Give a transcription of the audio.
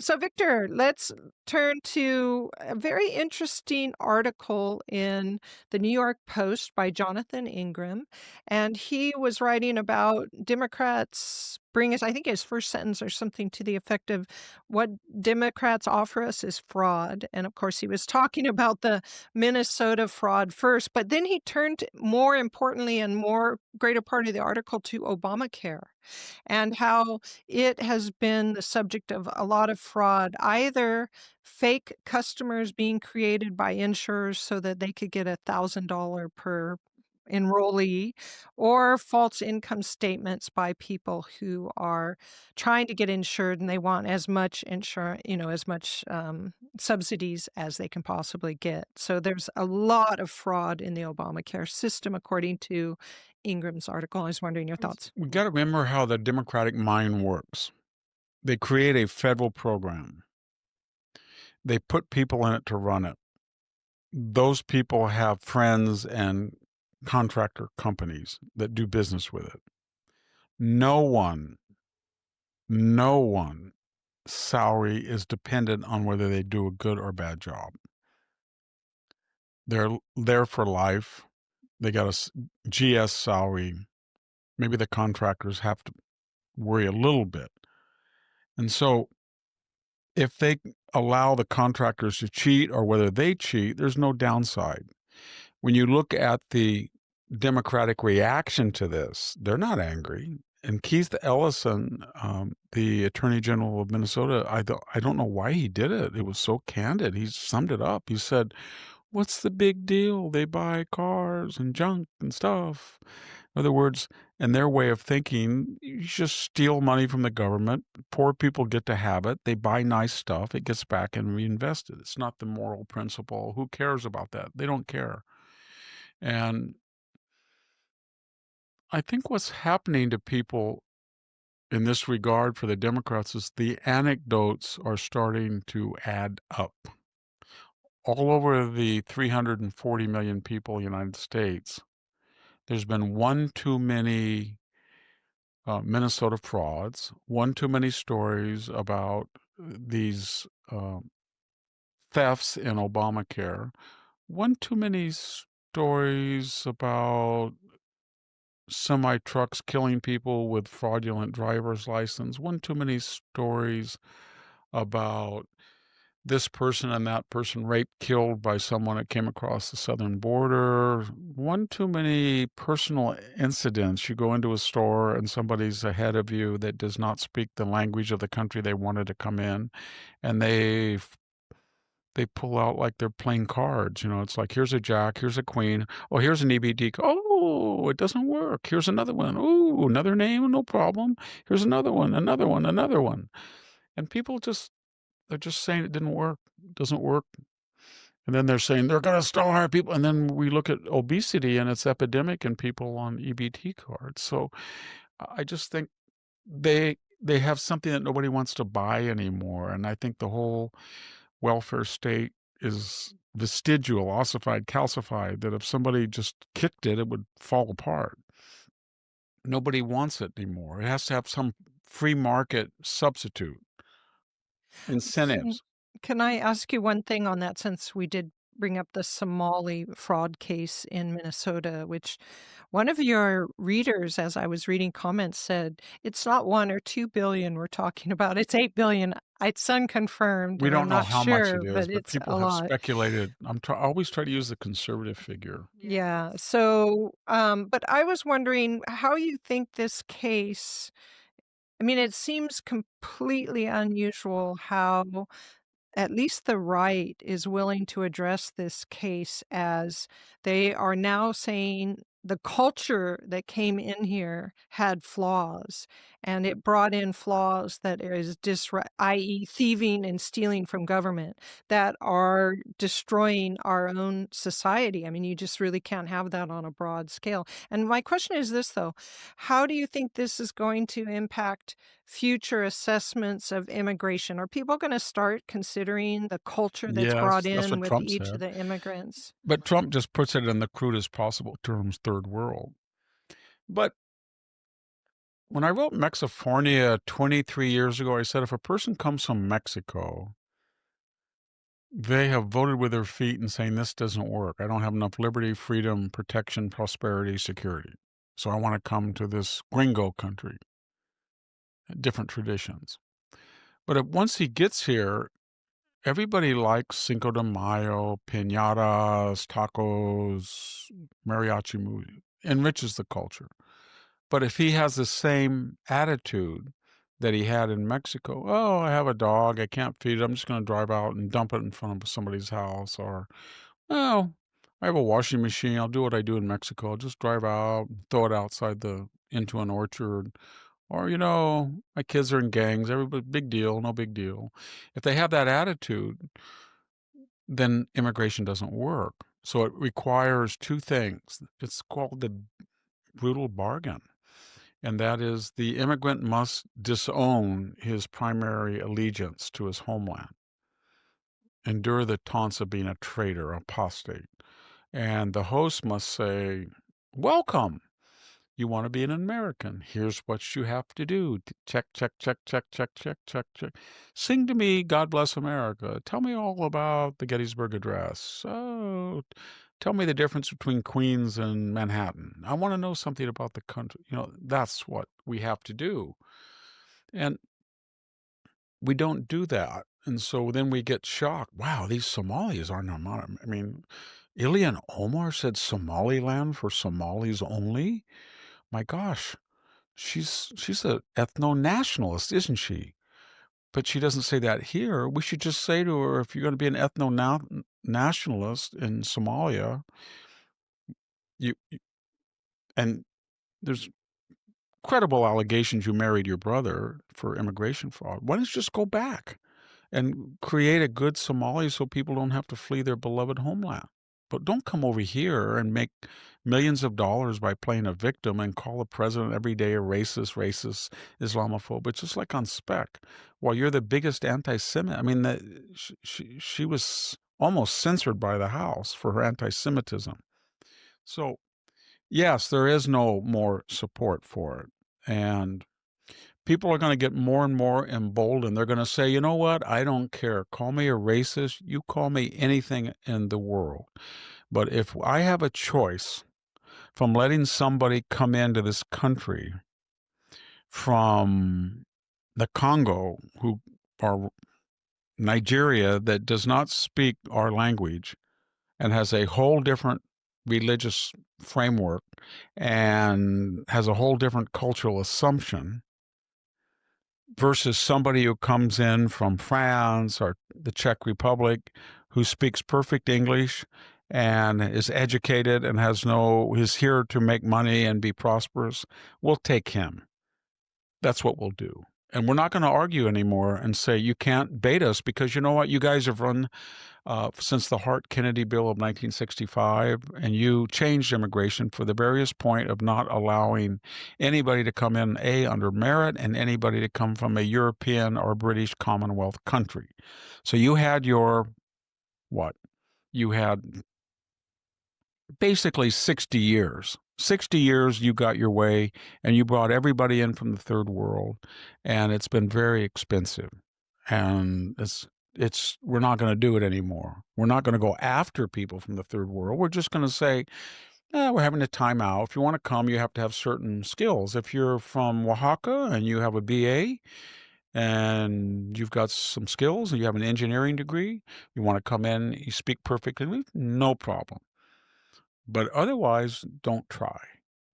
So, Victor, let's turn to a very interesting article in the New York Post by Jonathan Ingram. And he was writing about Democrats bring us, I think his first sentence or something to the effect of what Democrats offer us is fraud. And of course, he was talking about the Minnesota fraud first, but then he turned more importantly and more greater part of the article to Obamacare and how it has been the subject of a lot of fraud, either fake customers being created by insurers so that they could get $1,000 per enrollee, or false income statements by people who are trying to get insured and they want as much insurance, as much subsidies as they can possibly get. So there's a lot of fraud in the Obamacare system, according to Ingram's article. I was wondering your thoughts. We got to remember how the Democratic mind works. They create a federal program. They put people in it to run it. Those people have friends and contractor companies that do business with it. No one, no one salary is dependent on whether they do a good or bad job. They're there for life. They got GS salary. Maybe the contractors have to worry a little bit. And so if they allow the contractors to cheat or whether they cheat, there's no downside. When you look at the Democratic reaction to this, they're not angry. And Keith Ellison, the Attorney General of Minnesota, I don't know why he did it. It was so candid. He summed it up. He said, "What's the big deal? They buy cars and junk and stuff." In other words, in their way of thinking, you just steal money from the government. Poor people get to have it. They buy nice stuff. It gets back and reinvested. It's not the moral principle. Who cares about that? They don't care. And I think what's happening to people in this regard for the Democrats is the anecdotes are starting to add up. All over the 340 million people in the United States, there's been one too many Minnesota frauds, one too many stories about these thefts in Obamacare, one too many stories about semi trucks killing people with fraudulent driver's license, one too many stories about this person and that person raped, killed by someone that came across the southern border. One too many personal incidents. You go into a store and somebody's ahead of you that does not speak the language of the country they wanted to come in, and they pull out like they're playing cards. It's like, here's a jack, here's a queen. Oh, here's an EBD. Oh, it doesn't work. Here's another one. Oh, another name, no problem. Here's another one, another one, another one. And people they're just saying it didn't work. It doesn't work. And then they're saying they're going to still hire people. And then we look at obesity and it's epidemic in people on EBT cards. So I just think they have something that nobody wants to buy anymore. And I think the whole welfare state is vestigial, ossified, calcified, that if somebody just kicked it, it would fall apart. Nobody wants it anymore. It has to have some free market substitute, Can incentives. can I ask you one thing on that, since we did bring up the Somali fraud case in Minnesota, which one of your readers, as I was reading comments, said it's not 1 or 2 billion we're talking about, it's 8 billion. It's unconfirmed, We and I'm don't know not how much sure, it is, but but it's people a have lot. speculated. I always try to use the conservative figure. Yeah. So, but I was wondering how you think this case, I mean, it seems completely unusual how at least the right is willing to address this case, as they are now saying the culture that came in here had flaws, and it brought in flaws that is i.e. thieving and stealing from government, that are destroying our own society. I mean, you just really can't have that on a broad scale. And my question is this, though: how do you think this is going to impact future assessments of immigration? Are people gonna start considering the culture that's brought Yes, that's in what with Trump each of said. the immigrants? But Trump just puts it in the crudest possible terms, third world. But When I wrote Mexifornia 23 years ago, I said if a person comes from Mexico, they have voted with their feet and saying this doesn't work. I don't have enough liberty, freedom, protection, prosperity, security. So I want to come to this gringo country, different traditions. But once he gets here, everybody likes Cinco de Mayo, piñatas, tacos, mariachi movie, enriches the culture. But if he has the same attitude that he had in Mexico, "Oh, I have a dog, I can't feed it, I'm just gonna drive out and dump it in front of somebody's house," or, "Oh, I have a washing machine, I'll do what I do in Mexico, I'll just drive out, throw it outside the into an orchard," or, "My kids are in gangs, everybody big deal, no big deal." If they have that attitude, then immigration doesn't work. So it requires 2 things. It's called the brutal bargain. And that is the immigrant must disown his primary allegiance to his homeland, endure the taunts of being a traitor, apostate. And the host must say, "Welcome. You want to be an American. Here's what you have to do. Check, check, check, check, check, check, check, check. Sing to me, God Bless America. Tell me all about the Gettysburg Address. Oh, tell me the difference between Queens and Manhattan. I want to know something about the country." That's what we have to do. And we don't do that. And so then we get shocked. Wow, these Somalis are not. I mean, Ilian Omar said Somaliland for Somalis only. My gosh, she's a ethno-nationalist, isn't she? But she doesn't say that here. We should just say to her, if you're going to be an ethno-nationalist in Somalia, you and there's credible allegations you married your brother for immigration fraud. Why don't you just go back and create a good Somali so people don't have to flee their beloved homeland? But don't come over here and make millions of dollars by playing a victim and call the president every day a racist, Islamophobe. It's just like on spec. While you're the biggest anti-Semite, I mean, she was almost censored by the House for her anti-Semitism. So yes, there is no more support for it, and people are going to get more and more emboldened. They're going to say, you know what? I don't care. Call me a racist. You call me anything in the world. But if I have a choice from letting somebody come into this country from the Congo, who are Nigeria, that does not speak our language and has a whole different religious framework and has a whole different cultural assumption, versus somebody who comes in from France or the Czech Republic who speaks perfect English and is educated and is here to make money and be prosperous, we'll take him. That's what we'll do. And we're not going to argue anymore and say, you can't bait us, because you know what? You guys have run since the Hart-Kennedy Bill of 1965, and you changed immigration for the various point of not allowing anybody to come in, under merit, and anybody to come from a European or British Commonwealth country. So you had what? You had basically 60 years. 60 years you got your way, and you brought everybody in from the third world, and it's been very expensive. And we're not going to do it anymore. We're not going to go after people from the third world. We're just going to say, we're having a timeout. If you want to come, you have to have certain skills. If you're from Oaxaca and you have a BA and you've got some skills and you have an engineering degree, you want to come in, you speak perfect English, no problem. But otherwise, don't try.